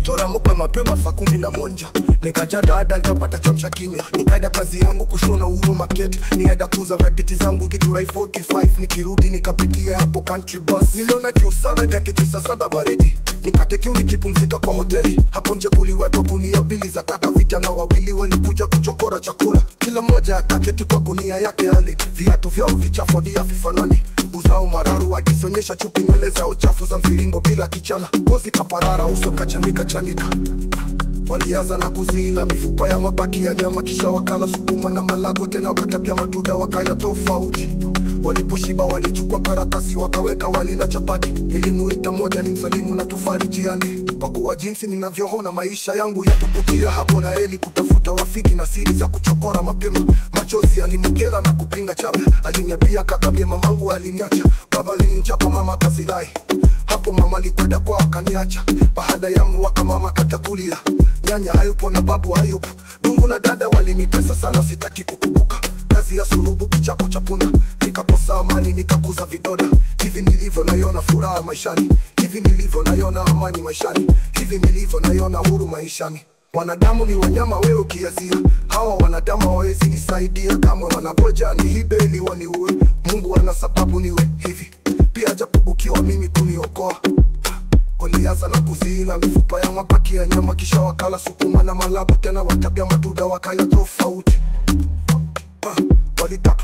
Tora mopa mapema saa 11. Nikaja dada nikapata chamsha kinywa. Nikaenda kazi yangu kushona Uhuru Market. Nienda kuuza raditi zangu Githurai 45. Nikirudi nikapitia hapo country bus. Niliona kiu sana dakika 9 baridi. Nikatekiu nikipumzika kwa hoteli. Hapo nje kuliwekwa gunia mbili za kaka, vijana wawili walikuja kuchokora chakula. Kila mmoja akaketi kwa gunia yake hali. Viatu vyao vichafu hadi havifanani. Uzao mararu wakisonyesha chupi, nywele zao chafu za mviringo bila kichana. Ngozi kaparara, uso kachanika chanika. Walianza na kuzila mifupa ya mabaki ya nyama, kisha wakala sukuma na malago, tena wakatapia matunda wakala tofauti. Waliposhiba walichukua karatasi wakaweka wali na chapati. Nilimuita moja ni msalimu na tufarijiane, kwa kuwa jinsi ninavyoona maisha yangu yatupukia hapo na eli kutafuta wafiki na siri za kuchokora mapema. Machozi alimkera na kupinga chama. Aliniambia kakabie mamangu aliniacha, baba alinichapa, mama kasilai. Hapo mama alikwenda kwa akaniacha. Baada yangu waka mama katakulia. Nyanya hayupo na babu hayupo. Ndugu na dada walinitesa sana, sitaki kukumbuka. Kazi ya sulubu kichapo chapuna. Nikakosa amani nikakuza vidoda. Hivi nilivyo naiona furaha maishani. Hivi nilivyo naiona amani maishani. Hivi nilivyo naiona huru maishani. Wanadamu ni wanyama wewe kiazia. Hawa wanadamu hawezi nisaidia. Kama wanangoja niibe ili waniue. Mungu ana sababu niwe hivi. Pia japokuwa mimi kuniokoa. Walianza na kuzila mifupa ya mabaki ya nyama, kisha wakala sukuma na malabu, tena watabia matunda wakala tofauti.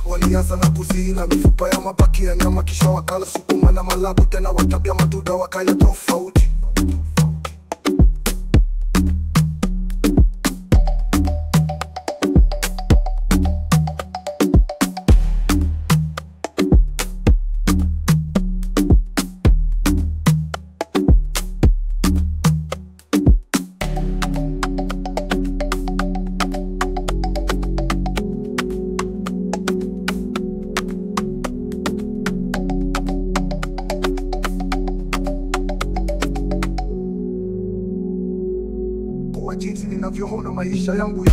Walianza na kuzila mifupa ya mabaki ya nyama, kisha wakala sukuma na malabu, tena watabia matunda wakala tofauti. Kwa jinsi ninavyoona maisha yangu